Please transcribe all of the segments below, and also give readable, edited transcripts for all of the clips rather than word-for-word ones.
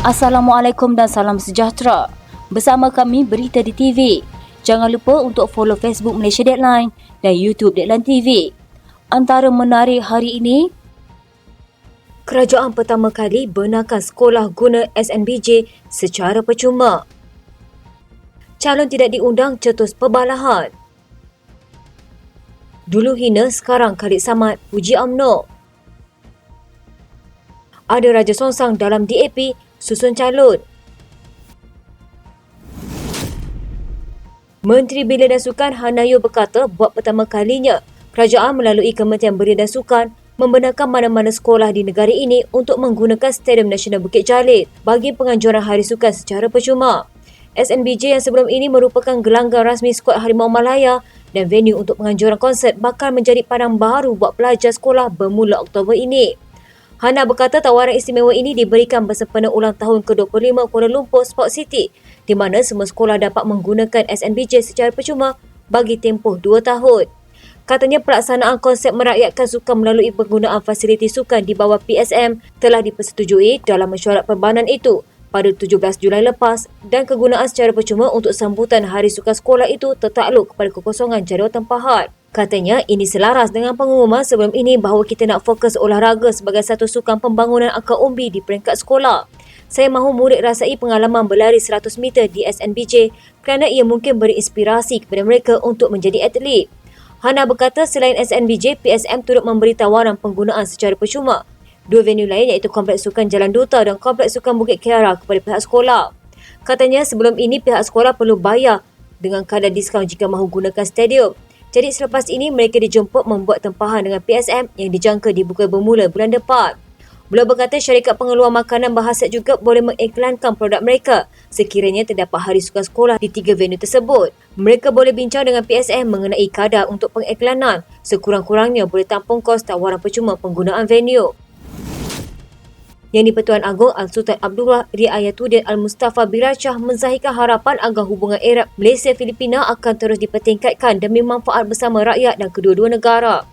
Assalamualaikum dan salam sejahtera. Bersama kami Berita di TV. Jangan lupa untuk follow Facebook Malaysia Deadline dan YouTube Deadline TV. Antara menarik hari ini, kerajaan pertama kali benarkan sekolah guna SNBJ secara percuma. Calon tidak diundang cetus perbalahan. Dulu hina, sekarang Khalid Samad puji UMNO. Ada Raja Songsang dalam DAP susun calon. Menteri Belia dan Sukan Hanayo berkata buat pertama kalinya kerajaan melalui Kementerian Belia dan Sukan membenarkan mana-mana sekolah di negara ini untuk menggunakan Stadium Nasional Bukit Jalil bagi penganjuran Hari Sukan secara percuma. SNBJ yang sebelum ini merupakan gelanggang rasmi skuad Harimau Malaya dan venue untuk penganjuran konsert bakal menjadi padang baru buat pelajar sekolah bermula Oktober ini. Hana berkata tawaran istimewa ini diberikan bersempena ulang tahun ke-25 Kuala Lumpur Sport City di mana semua sekolah dapat menggunakan SNBJ secara percuma bagi tempoh 2 tahun. Katanya pelaksanaan konsep merakyatkan sukan melalui penggunaan fasiliti sukan di bawah PSM telah dipersetujui dalam mesyuarat perbanan itu pada 17 Julai lepas dan kegunaan secara percuma untuk sambutan Hari Sukan Sekolah itu tertakluk kepada kekosongan jadual tempahan. Katanya ini selaras dengan pengumuman sebelum ini bahawa kita nak fokus olahraga sebagai satu sukan pembangunan akar umbi di peringkat sekolah. Saya mahu murid rasai pengalaman berlari 100 meter di SNBJ kerana ia mungkin beri inspirasi kepada mereka untuk menjadi atlet. Hana berkata selain SNBJ, PSM turut memberi tawaran penggunaan secara percuma dua venue lain iaitu Kompleks Sukan Jalan Duta dan Kompleks Sukan Bukit Kiara kepada pihak sekolah. Katanya sebelum ini pihak sekolah perlu bayar dengan kadar diskaun jika mahu gunakan stadium. Jadi selepas ini mereka dijemput membuat tempahan dengan PSM yang dijangka dibuka bermula bulan depan. Beliau berkata syarikat pengeluar makanan berhasrat juga boleh mengiklankan produk mereka sekiranya terdapat Hari Sukan Sekolah di 3 venue tersebut. Mereka boleh bincang dengan PSM mengenai kadar untuk pengiklanan. Sekurang-kurangnya boleh tampung kos tawaran percuma penggunaan venue. Yang di-Pertuan Agong Al-Sultan Abdullah Riayatuddin Al-Mustafa Birachah menzahirkan harapan agar hubungan erat Malaysia-Filipina akan terus dipertingkatkan demi manfaat bersama rakyat dan kedua-dua negara.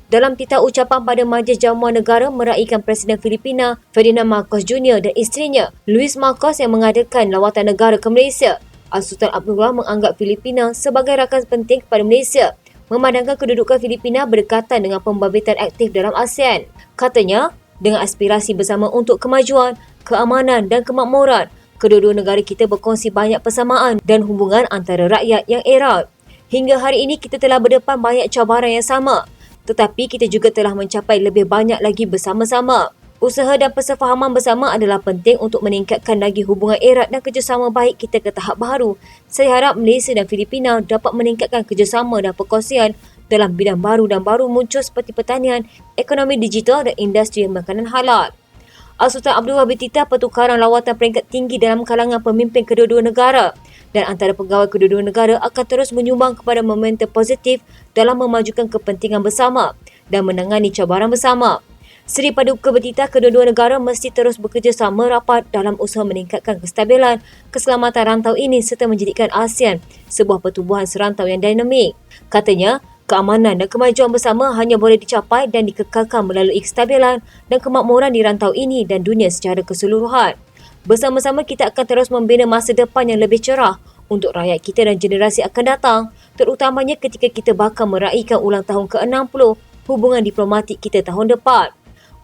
Dalam titah ucapan pada Majlis Jamuan Negara meraikan Presiden Filipina Ferdinand Marcos Jr. dan isterinya Luis Marcos yang mengadakan lawatan negara ke Malaysia, Al-Sultan Abdullah menganggap Filipina sebagai rakan penting kepada Malaysia, memandangkan kedudukan Filipina berdekatan dengan pembabituan aktif dalam ASEAN. Katanya, dengan aspirasi bersama untuk kemajuan, keamanan dan kemakmuran, kedua-dua negara kita berkongsi banyak persamaan dan hubungan antara rakyat yang erat. Hingga hari ini kita telah berdepan banyak cabaran yang sama, tetapi kita juga telah mencapai lebih banyak lagi bersama-sama. Usaha dan persefahaman bersama adalah penting untuk meningkatkan lagi hubungan erat dan kerjasama baik kita ke tahap baru. Saya harap Malaysia dan Filipina dapat meningkatkan kerjasama dan perkongsian dalam bidang baru dan baru muncul seperti pertanian, ekonomi digital dan industri makanan halal. Al-Sultan Abdullah bertitah pertukaran lawatan peringkat tinggi dalam kalangan pemimpin kedua-dua negara dan antara pegawai kedua-dua negara akan terus menyumbang kepada momentum positif dalam memajukan kepentingan bersama dan menangani cabaran bersama. Seri Paduka bertitah kedua-dua negara mesti terus bekerjasama rapat dalam usaha meningkatkan kestabilan, keselamatan rantau ini serta menjadikan ASEAN sebuah pertubuhan serantau yang dinamik. Katanya, keamanan dan kemajuan bersama hanya boleh dicapai dan dikekalkan melalui kestabilan dan kemakmuran di rantau ini dan dunia secara keseluruhan. Bersama-sama kita akan terus membina masa depan yang lebih cerah untuk rakyat kita dan generasi akan datang, terutamanya ketika kita bakal meraihkan ulang tahun ke-60 hubungan diplomatik kita tahun depan.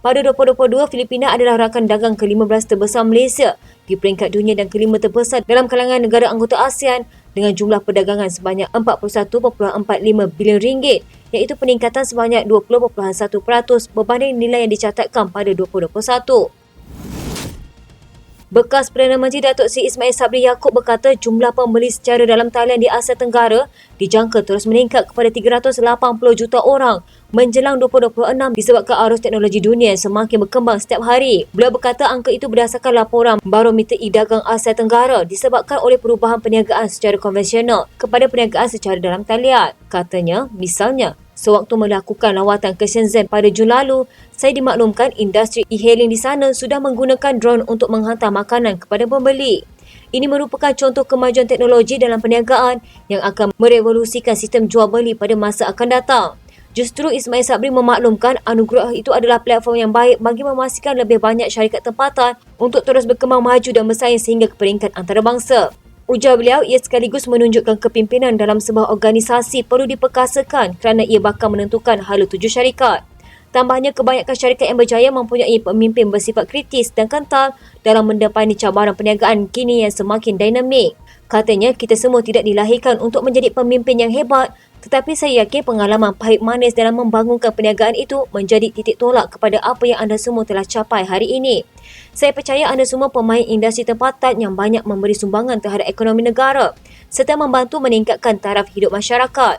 Pada 2022, Filipina adalah rakan dagang ke-15 terbesar Malaysia di peringkat dunia dan ke-5 terbesar dalam kalangan negara anggota ASEAN dengan jumlah perdagangan sebanyak 41.45 bilion ringgit, iaitu peningkatan sebanyak 20.1% berbanding nilai yang dicatatkan pada 2021. Bekas Perdana Menteri Datuk Seri Ismail Sabri Yaakob berkata jumlah pembeli secara dalam talian di Asia Tenggara dijangka terus meningkat kepada 380 juta orang menjelang 2026 disebabkan arus teknologi dunia yang semakin berkembang setiap hari. Beliau berkata angka itu berdasarkan laporan Barometer E-Dagang Asia Tenggara disebabkan oleh perubahan perniagaan secara konvensional kepada perniagaan secara dalam talian. Katanya, misalnya, sewaktu melakukan lawatan ke Shenzhen pada Jun lalu, saya dimaklumkan industri e-hailing di sana sudah menggunakan drone untuk menghantar makanan kepada pembeli. Ini merupakan contoh kemajuan teknologi dalam perniagaan yang akan merevolusikan sistem jual beli pada masa akan datang. Justru Ismail Sabri memaklumkan anugerah itu adalah platform yang baik bagi memastikan lebih banyak syarikat tempatan untuk terus berkembang maju dan bersaing sehingga ke peringkat antarabangsa. Ujar beliau, ia sekaligus menunjukkan kepimpinan dalam sebuah organisasi perlu diperkasakan kerana ia bakal menentukan hala tuju syarikat. Tambahnya, kebanyakan syarikat yang berjaya mempunyai pemimpin bersifat kritis dan kental dalam mendepani cabaran perniagaan kini yang semakin dinamik. Katanya, kita semua tidak dilahirkan untuk menjadi pemimpin yang hebat, tetapi saya yakin pengalaman pahit manis dalam membangunkan perniagaan itu menjadi titik tolak kepada apa yang anda semua telah capai hari ini. Saya percaya anda semua pemain industri tempatan yang banyak memberi sumbangan terhadap ekonomi negara serta membantu meningkatkan taraf hidup masyarakat.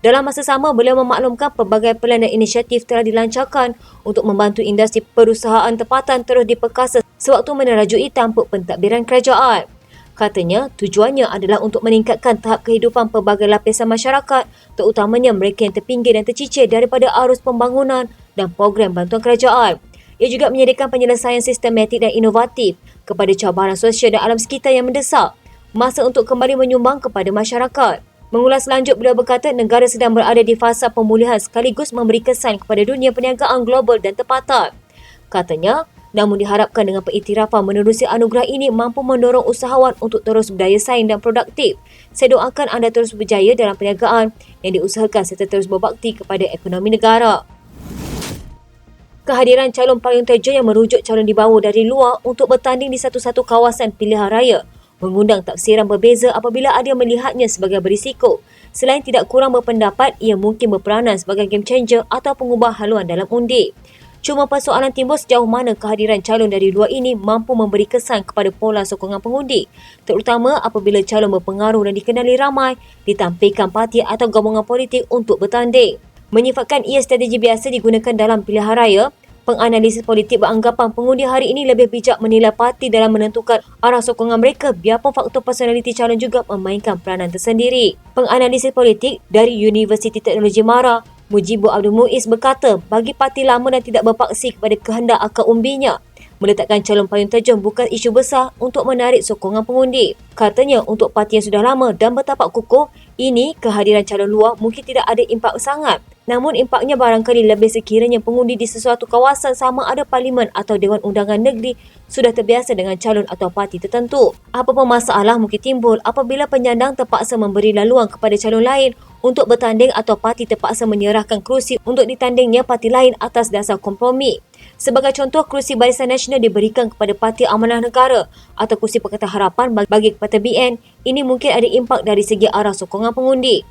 Dalam masa sama, beliau memaklumkan pelbagai pelan dan inisiatif telah dilancarkan untuk membantu industri perusahaan tempatan terus diperkasa sewaktu menerajui tampuk pentadbiran kerajaan. Katanya, tujuannya adalah untuk meningkatkan tahap kehidupan pelbagai lapisan masyarakat, terutamanya mereka yang terpinggir dan tercicir daripada arus pembangunan dan program bantuan kerajaan. Ia juga menyediakan penyelesaian sistematik dan inovatif kepada cabaran sosial dan alam sekitar yang mendesak, masa untuk kembali menyumbang kepada masyarakat. Mengulas lanjut, beliau berkata negara sedang berada di fasa pemulihan sekaligus memberi kesan kepada dunia perniagaan global dan tempatan. Katanya, namun diharapkan dengan pengiktirafan menerusi anugerah ini mampu mendorong usahawan untuk terus berdaya saing dan produktif. Saya doakan anda terus berjaya dalam perniagaan yang diusahakan serta terus berbakti kepada ekonomi negara. Kehadiran calon payung terjun yang merujuk calon dibawa dari luar untuk bertanding di satu-satu kawasan pilihan raya mengundang tafsiran berbeza apabila ada yang melihatnya sebagai berisiko. Selain tidak kurang berpendapat, ia mungkin berperanan sebagai game changer atau pengubah haluan dalam undi. Cuma persoalan timbul sejauh mana kehadiran calon dari luar ini mampu memberi kesan kepada pola sokongan pengundi, terutama apabila calon berpengaruh dan dikenali ramai ditampilkan parti atau gabungan politik untuk bertanding. Menyifatkan ia strategi biasa digunakan dalam pilihan raya, penganalisis politik beranggapan pengundi hari ini lebih bijak menilai parti dalam menentukan arah sokongan mereka biarpun faktor personaliti calon juga memainkan peranan tersendiri. Penganalisis politik dari Universiti Teknologi Mara, Mujibur Abdul Muiz berkata bagi parti lama dan tidak berpaksi kepada kehendak akar umbinya, meletakkan calon payung terjun bukan isu besar untuk menarik sokongan pengundi. Katanya untuk parti yang sudah lama dan bertapak kukuh, ini kehadiran calon luar mungkin tidak ada impak sangat. Namun impaknya barangkali lebih sekiranya pengundi di sesuatu kawasan sama ada parlimen atau Dewan Undangan Negeri sudah terbiasa dengan calon atau parti tertentu. Apa-apa masalah mungkin timbul apabila penyandang terpaksa memberi laluan kepada calon lain untuk bertanding atau parti terpaksa menyerahkan kerusi untuk ditandingnya parti lain atas dasar kompromi. Sebagai contoh, kerusi Barisan Nasional diberikan kepada Parti Amanah Negara atau kerusi Pakatan Harapan bagi Parti BN. Ini mungkin ada impak dari segi arah sokongan pengundi.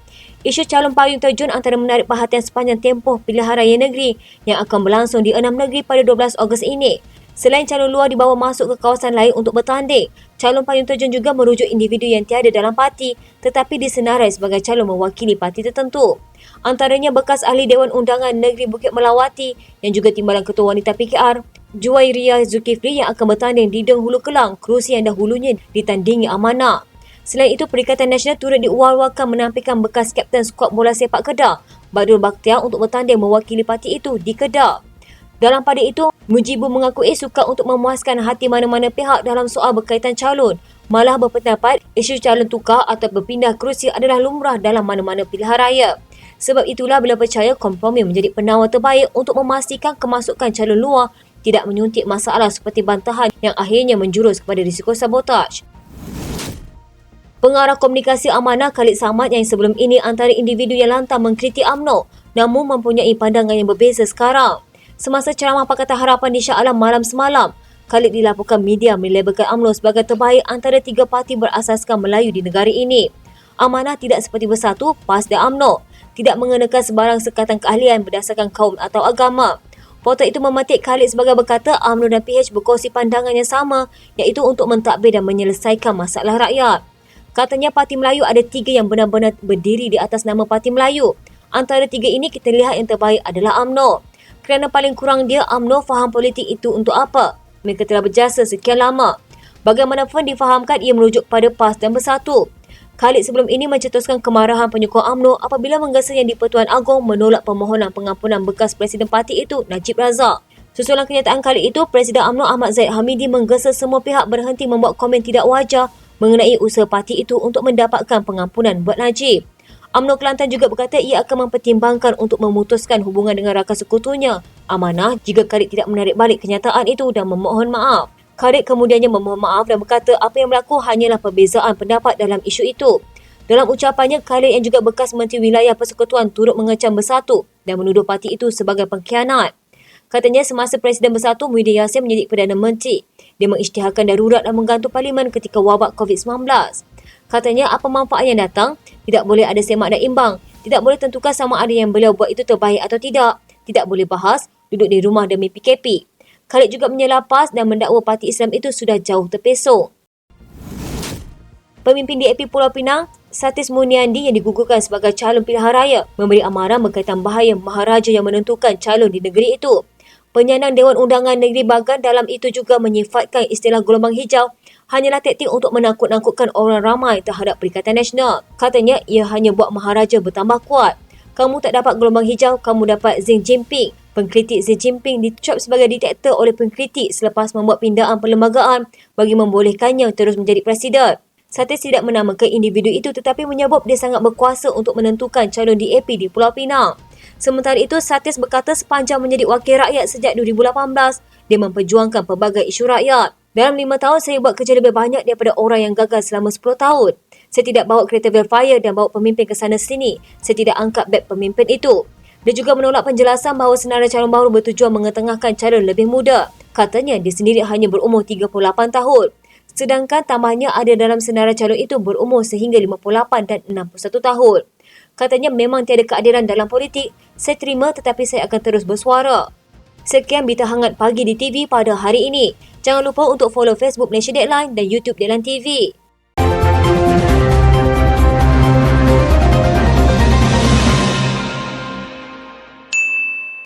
Isu calon payung terjun antara menarik perhatian sepanjang tempoh pilihan raya negeri yang akan berlangsung di 6 negeri pada 12 Ogos ini. Selain calon luar dibawa masuk ke kawasan lain untuk bertanding, calon payung terjun juga merujuk individu yang tiada dalam parti tetapi disenarai sebagai calon mewakili parti tertentu. Antaranya bekas ahli Dewan Undangan Negeri Bukit Melawati yang juga timbalan Ketua Wanita PKR, Juwairiyah Zulkifli yang akan bertanding di Deng Hulu Kelang, kerusi yang dahulunya ditandingi Amanah. Selain itu, Perikatan Nasional turut diuar-uarkan menampilkan bekas kapten skuad bola sepak Kedah, Badrul Bakhtiar untuk bertanding mewakili parti itu di Kedah. Dalam pada itu, Mujibur mengakui suka untuk memuaskan hati mana-mana pihak dalam soal berkaitan calon. Malah berpendapat isu calon tukar atau berpindah kerusi adalah lumrah dalam mana-mana pilihan raya. Sebab itulah beliau percaya kompromi menjadi penawar terbaik untuk memastikan kemasukan calon luar tidak menyuntik masalah seperti bantahan yang akhirnya menjurus kepada risiko sabotaj. Pengarah komunikasi Amanah Khalid Samad yang sebelum ini antara individu yang lantang mengkritik UMNO namun mempunyai pandangan yang berbeza sekarang. Semasa ceramah Pakatan Harapan di Shah Alam malam semalam, Khalid dilaporkan media melabelkan UMNO sebagai terbaik antara 3 parti berasaskan Melayu di negara ini. Amanah tidak seperti Bersatu, PAS dan UMNO, tidak mengenakan sebarang sekatan keahlian berdasarkan kaum atau agama. Portal itu memetik Khalid sebagai berkata UMNO dan PH berkongsi pandangan yang sama iaitu untuk mentadbir dan menyelesaikan masalah rakyat. Katanya Parti Melayu ada 3 yang benar-benar berdiri di atas nama Parti Melayu. Antara 3 ini kita lihat yang terbaik adalah UMNO. Kerana paling kurang dia UMNO faham politik itu untuk apa. Mereka telah berjasa sekian lama. Bagaimanapun difahamkan ia merujuk pada PAS dan Bersatu. Khalid sebelum ini mencetuskan kemarahan penyokong UMNO apabila menggesa yang di-Pertuan Agong menolak permohonan pengampunan bekas Presiden Parti itu Najib Razak. Susulan kenyataan kali itu, Presiden UMNO Ahmad Zahid Hamidi menggesa semua pihak berhenti membuat komen tidak wajar mengenai usaha parti itu untuk mendapatkan pengampunan buat Najib. UMNO Kelantan juga berkata ia akan mempertimbangkan untuk memutuskan hubungan dengan rakan sekutunya, Amanah, jika Khalid tidak menarik balik kenyataan itu dan memohon maaf. Khalid kemudiannya memohon maaf dan berkata apa yang berlaku hanyalah perbezaan pendapat dalam isu itu. Dalam ucapannya, Khalid yang juga bekas Menteri Wilayah Persekutuan turut mengecam Bersatu dan menuduh parti itu sebagai pengkhianat. Katanya semasa Presiden Bersatu Muhyiddin Yassin menjadi Perdana Menteri, dia mengisytiharkan darurat dan menggantung Parlimen ketika wabak COVID-19. Katanya apa manfaat yang datang, tidak boleh ada semak dan imbang, tidak boleh tentukan sama ada yang beliau buat itu terbaik atau tidak, tidak boleh bahas, duduk di rumah demi PKP. Khalid juga menyela PAS dan mendakwa parti Islam itu sudah jauh terpesong. Pemimpin DAP Pulau Pinang, Satis Muniandi yang digugurkan sebagai calon pilihan raya memberi amaran berkaitan bahaya maharaja yang menentukan calon di negeri itu. Penyandang Dewan Undangan Negeri Bagan dalam itu juga menyifatkan istilah gelombang hijau hanyalah taktik untuk menakut-nakutkan orang ramai terhadap Perikatan Nasional. Katanya ia hanya buat maharaja bertambah kuat. Kamu tak dapat gelombang hijau, kamu dapat Xi Jinping. Pengkritik Xi Jinping dicap sebagai diktator oleh pengkritik selepas membuat pindaan perlembagaan bagi membolehkannya terus menjadi presiden. Satis tidak menamakan individu itu tetapi menyebut dia sangat berkuasa untuk menentukan calon DAP di Pulau Pinang. Sementara itu, Satis berkata sepanjang menjadi wakil rakyat sejak 2018, dia memperjuangkan pelbagai isu rakyat. Dalam 5 tahun, saya buat kerja lebih banyak daripada orang yang gagal selama 10 tahun. Saya tidak bawa kereta Velfire dan bawa pemimpin ke sana sini. Saya tidak angkat beg pemimpin itu. Dia juga menolak penjelasan bahawa senarai calon baru bertujuan mengetengahkan calon lebih muda. Katanya, dia sendiri hanya berumur 38 tahun. Sedangkan tambahnya ada dalam senarai calon itu berumur sehingga 58 dan 61 tahun. Katanya memang tiada keadilan dalam politik. Saya terima tetapi saya akan terus bersuara. Sekian berita hangat pagi di TV pada hari ini. Jangan lupa untuk follow Facebook Malaysia Deadline dan YouTube Deadline TV.